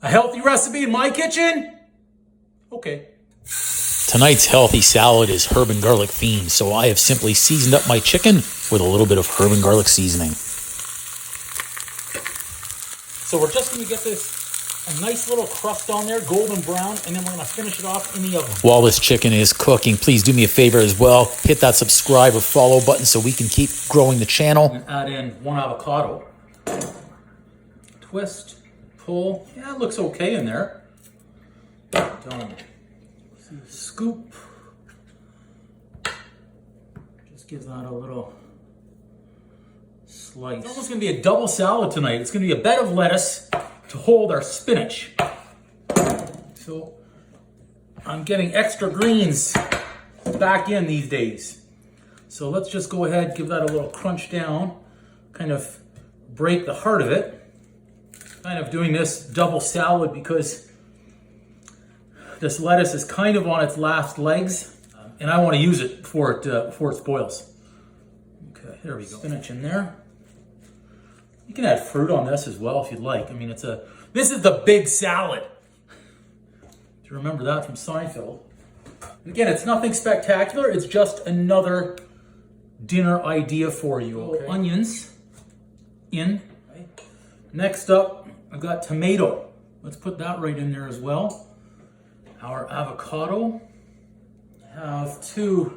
A healthy recipe in my kitchen? Okay. Tonight's healthy salad is herb and garlic themed, so I have simply seasoned up my chicken with a little bit of herb and garlic seasoning. So we're just going to get this a nice little crust on there, golden brown, and then we're going to finish it off in the oven. While this chicken is cooking, please do me a favor as well. Hit that subscribe or follow button so we can keep growing the channel. And add in 1 avocado. Twist, pull. Yeah, it looks okay in there. Done. Scoop. Just gives that a little slice. It's almost going to be a double salad tonight. It's going to be a bed of lettuce to hold our spinach. So I'm getting extra greens back in these days. So let's just go ahead, give that a little crunch down, kind of break the heart of it. Kind of doing this double salad because this lettuce is kind of on its last legs, and I want to use it before it spoils. Okay, there we go. Spinach in there. You can add fruit on this as well if you'd like. I mean, this is the big salad. Do you remember that from Seinfeld? And again, it's nothing spectacular. It's just another dinner idea for you. Okay. Onions in. Next up, I've got tomato. Let's put that right in there as well. Our avocado. I have 2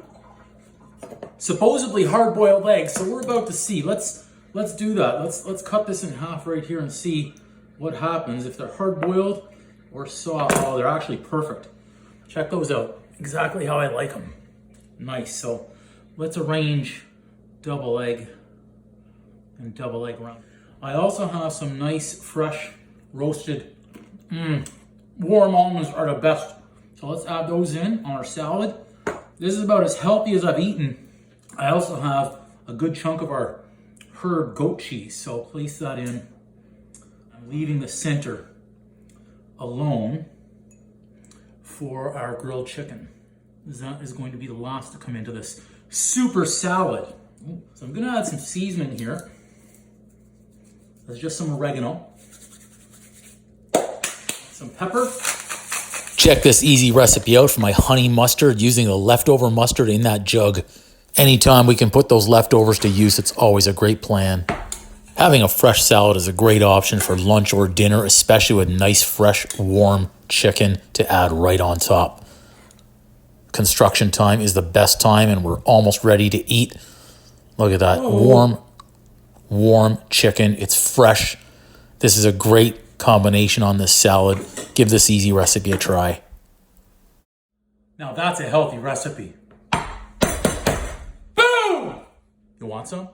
supposedly hard-boiled eggs, so we're about to see. Let's do that. Let's cut this in half right here and see what happens if they're hard-boiled or soft. Oh, they're actually perfect. Check those out. Exactly how I like them. Nice. So let's arrange double egg and double egg round. I also have some nice, fresh, roasted, warm almonds are the best. So let's add those in on our salad. This is about as healthy as I've eaten. I also have a good chunk of our herb goat cheese, so place that in. I'm leaving the center alone for our grilled chicken. That is going to be the last to come into this super salad. So I'm gonna add some seasoning here. There's just some oregano, some pepper. Check this easy recipe out for my honey mustard using the leftover mustard in that jug. Anytime we can put those leftovers to use, it's always a great plan. Having a fresh salad is a great option for lunch or dinner, especially with nice, fresh, warm chicken to add right on top. Construction time is the best time, and we're almost ready to eat. Look at that. Warm chicken. It's fresh. This is a great combination on this salad. Give this easy recipe a try. Now that's a healthy recipe. Boom! You want some?